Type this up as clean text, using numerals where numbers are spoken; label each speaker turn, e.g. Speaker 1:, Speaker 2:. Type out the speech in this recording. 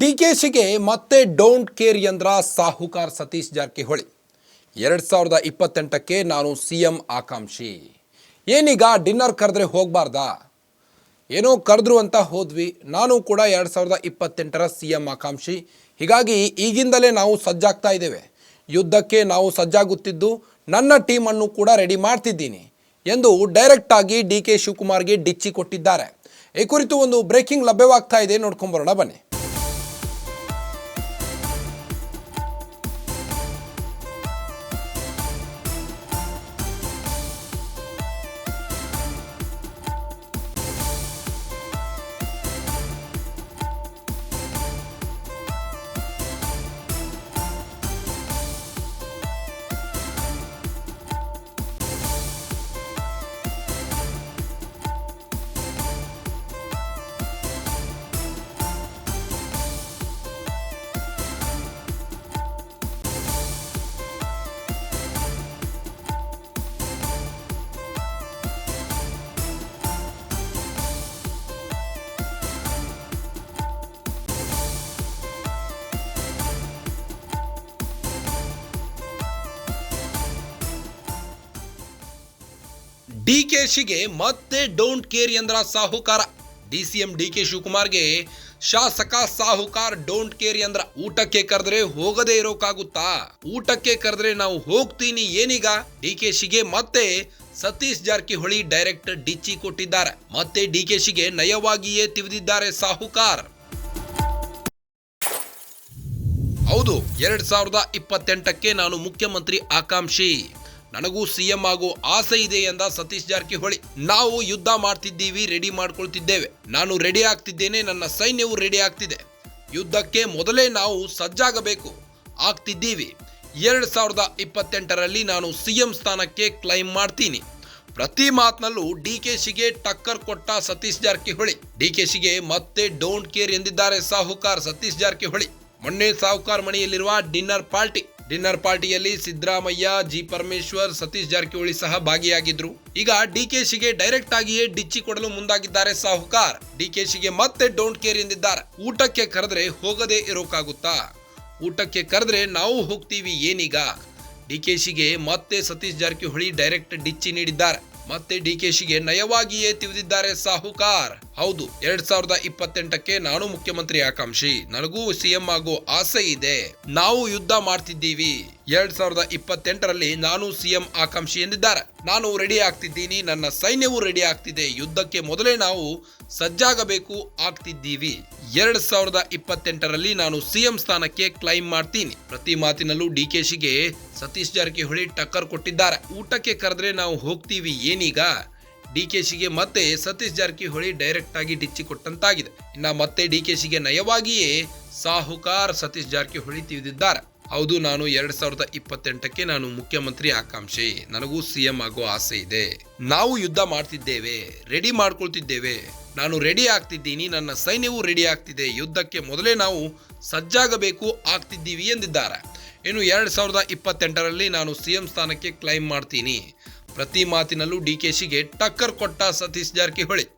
Speaker 1: ಡಿಕೆಶಿಗೆ ಮತ್ತೆ don't care ಎಂದ್ರ ಸಾಹುಕಾರ್ ಸತೀಶ್ ಜಾರಕಿಹೊಳಿ. 2028ಕ್ಕೆ ನಾನು ಸಿಎಂ ಆಕಾಂಕ್ಷಿ. ಏನೀಗ ಡಿನ್ನರ್ ಕರೆದ್ರೆ ಹೋಗಬಾರ್ದಾ? ಏನೋ ಕರೆದ್ರು ಅಂತ ಹೋದ್ವಿ. ನಾನು ಕೂಡ 2028ರ ಸಿಎಂ ಆಕಾಂಕ್ಷಿ. ಹೀಗಾಗಿ ಈಗಿಂದಲೇ ನಾವು ಸಜ್ಜಾಗ್ತಾ ಇದ್ದೇವೆ. ಯುದ್ಧಕ್ಕೆ ನಾವು ಸಜ್ಜಾಗುತ್ತಿದ್ದು ನನ್ನ ಟೀಮನ್ನು ಕೂಡ ರೆಡಿ ಮಾಡ್ತಿದ್ದೀನಿ ಎಂದು ಡೈರೆಕ್ಟ್ ಆಗಿ ಡಿಕೆ ಶಿವಕುಮಾರ್ಗೆ ಡಿಚ್ಚಿ ಕೊಟ್ಟಿದ್ದಾರೆ. ಈ ಕುರಿತು ಒಂದು ಬ್ರೇಕಿಂಗ್ ಲಭ್ಯವಾಗ್ತಾ ಇದೆ, ನೋಡ್ಕೊಂಬರೋಣ ಬನ್ನಿ. ಡಿಕೆಶಿಗೆ ಮತ್ತೆ ಡೋಂಟ್ ಕೇರ್ ಎಂದ್ರ ಸಾಹುಕಾರ. ಡಿಸಿಎಂ ಡಿಕೆ ಶಿವಕುಮಾರ್ಗೆ ಶಾಸಕ ಸಾಹುಕಾರ್ ಡೋಂಟ್ ಕೇರ್ ಎಂದ್ರ. ಊಟಕ್ಕೆ ಕರೆದ್ರೆ ಹೋಗದೇ ಇರೋಕಾಗುತ್ತಾ? ಊಟಕ್ಕೆ ಕರೆದ್ರೆ ನಾವು ಹೋಗ್ತೀನಿ ಏನೀಗ? ಡಿಕೆಶಿಗೆ ಮತ್ತೆ ಸತೀಶ್ ಜಾರಕಿಹೊಳಿ ಡೈರೆಕ್ಟ್ ಡಿಚ್ಚಿ ಕೊಟ್ಟಿದ್ದಾರೆ. ಮತ್ತೆ ಡಿಕೆಶಿಗೆ ನಯವಾಗಿಯೇ ತಿವಿದಿದ್ದಾರೆ ಸಾಹುಕಾರ್. ಹೌದು, 2028ಕ್ಕೆ ನಾನು ಮುಖ್ಯಮಂತ್ರಿ ಆಕಾಂಕ್ಷಿ. ನನಗೂ ಸಿಎಂ ಆಗೋ ಆಸೆ ಇದೆ ಎಂದ ಸತೀಶ್ ಜಾರಕಿಹೊಳಿ. ನಾವು ಯುದ್ಧ ಮಾಡ್ತಿದ್ದೀವಿ, ರೆಡಿ ಮಾಡ್ಕೊಳ್ತಿದ್ದೇವೆ. ನಾನು ರೆಡಿ ಆಗ್ತಿದ್ದೇನೆ, ನನ್ನ ಸೈನ್ಯವು ರೆಡಿ ಆಗ್ತಿದೆ. ಯುದ್ಧಕ್ಕೆ ಮೊದಲೇ ನಾವು ಸಜ್ಜಾಗಬೇಕು, ಆಗ್ತಿದ್ದೀವಿ. 2028ರಲ್ಲಿ ನಾನು ಸಿಎಂ ಸ್ಥಾನಕ್ಕೆ ಕ್ಲೈಮ್ ಮಾಡ್ತೀನಿ. ಪ್ರತಿ ಮಾತಿನಲ್ಲೂ ಡಿಕೆಶಿಗೆ ಟಕ್ಕರ್ ಕೊಟ್ಟ ಸತೀಶ್ ಜಾರಕಿಹೊಳಿ. ಡಿಕೆಶಿಗೆ ಮತ್ತೆ ಡೋಂಟ್ ಕೇರ್ ಎಂದಿದ್ದಾರೆ ಸಾಹುಕಾರ್ ಸತೀಶ್ ಜಾರಕಿಹೊಳಿ. ಮೊನ್ನೆ ಸಾಹುಕಾರ್ ಮನೆಯಲ್ಲಿರುವ ಡಿನ್ನರ್ ಪಾರ್ಟಿಯಲ್ಲಿ ಸಿದ್ದರಾಮಯ್ಯ, ಜಿ ಪರಮೇಶ್ವರ್, ಸತೀಶ್ ಜಾರಕಿಹೊಳಿ ಸಹ ಭಾಗಿಯಾಗಿದ್ರು. ಈಗ ಡಿಕೆಶಿಗೆ ಡೈರೆಕ್ಟ್ ಆಗಿಯೇ ಡಿಚ್ಚಿ ಕೊಡಲು ಮುಂದಾಗಿದ್ದಾರೆ ಸಾಹುಕಾರ್. ಡಿಕೆಶಿಗೆ ಮತ್ತೆ ಡೋಂಟ್ ಕೇರ್ ಎಂದಿದ್ದಾರೆ. ಊಟಕ್ಕೆ ಕರೆದ್ರೆ ಹೋಗದೆ ಇರೋಕಾಗುತ್ತಾ? ಊಟಕ್ಕೆ ಕರೆದ್ರೆ ನಾವು ಹೋಗ್ತೀವಿ ಏನೀಗ? ಡಿಕೆಶಿಗೆ ಮತ್ತೆ ಸತೀಶ್ ಜಾರಕಿಹೊಳಿ ಡೈರೆಕ್ಟ್ ಡಿಚ್ಚಿ ನೀಡಿದ್ದಾರೆ. ಮತ್ತೆ ಡಿಕೆಶಿಗೆ ನಯವಾಗಿಯೇ ತಿವಿದಿದ್ದಾರೆ ಸಾಹುಕಾರ್. ಹೌದು, 2028ಕ್ಕೆ ನಾನು ಮುಖ್ಯಮಂತ್ರಿ ಆಕಾಂಕ್ಷಿ. ನನಗೂ ಸಿಎಂ ಆಗೋ ಆಸೆ ಇದೆ. ನಾವು ಯುದ್ಧ ಮಾಡ್ತಿದ್ದೀವಿ. 2028ರಲ್ಲಿ ನಾನು ಸಿಎಂ ಆಕಾಂಕ್ಷಿ ಎಂದಿದ್ದಾರೆ. ನಾನು ರೆಡಿ ಆಗ್ತಿದ್ದೀನಿ, ನನ್ನ ಸೈನ್ಯವು ರೆಡಿ ಆಗ್ತಿದೆ. ಯುದ್ಧಕ್ಕೆ ಮೊದಲೇ ನಾವು ಸಜ್ಜಾಗಬೇಕು, ಆಗ್ತಿದ್ದೀವಿ. 2028ರಲ್ಲಿ ನಾನು ಸಿಎಂ ಸ್ಥಾನಕ್ಕೆ ಕ್ಲೈಮ್ ಮಾಡ್ತೀನಿ. ಪ್ರತಿ ಮಾತಿನಲ್ಲೂ ಡಿಕೆಶಿಗೆ ಸತೀಶ್ ಜಾರಕಿಹೊಳಿ ಟಕ್ಕರ್ ಕೊಟ್ಟಿದ್ದಾರೆ. ಊಟಕ್ಕೆ ಕರೆದ್ರೆ ನಾವು ಹೋಗ್ತೀವಿ ಏನೀಗ? ಡಿಕೆಶಿಗೆ ಮತ್ತೆ ಸತೀಶ್ ಜಾರಕಿಹೊಳಿ ಡೈರೆಕ್ಟ್ ಆಗಿ ಡಿಚ್ಚಿ ಕೊಟ್ಟಂತಾಗಿದೆ. ಇನ್ನ ಮತ್ತೆ ಡಿಕೆಶಿಗೆ ನಯವಾಗಿಯೇ ಸಾಹುಕಾರ್ ಸತೀಶ್ ಜಾರಕಿಹೊಳಿ ತಿಳಿದಿದ್ದಾರೆ. ಹೌದು, ನಾನು 2028ಕ್ಕೆ ನಾನು ಮುಖ್ಯಮಂತ್ರಿ ಆಕಾಂಕ್ಷಿ. ನನಗೂ ಸಿಎಂ ಆಗೋ ಆಸೆ ಇದೆ. ನಾವು ಯುದ್ಧ ಮಾಡ್ತಿದ್ದೇವೆ, ರೆಡಿ ಮಾಡ್ಕೊಳ್ತಿದ್ದೇವೆ. ನಾನು ರೆಡಿ ಆಗ್ತಿದ್ದೀನಿ, ನನ್ನ ಸೈನ್ಯವು ರೆಡಿ ಆಗ್ತಿದೆ. ಯುದ್ಧಕ್ಕೆ ಮೊದಲೇ ನಾವು ಸಜ್ಜಾಗಬೇಕು, ಆಗ್ತಿದ್ದೀವಿ ಎಂದಿದ್ದಾರೆ. ಇನ್ನು 2028ರಲ್ಲಿ ನಾನು ಸಿಎಂ ಸ್ಥಾನಕ್ಕೆ ಕ್ಲೈಮ್ ಮಾಡ್ತೀನಿ. ಪ್ರತಿ ಮಾತಿನಲ್ಲೂ ಡಿಕೆಶಿಗೆ ಟಕ್ಕರ್ ಕೊಟ್ಟ ಸತೀಶ್ ಜಾರಕಿಹೊಳಿ.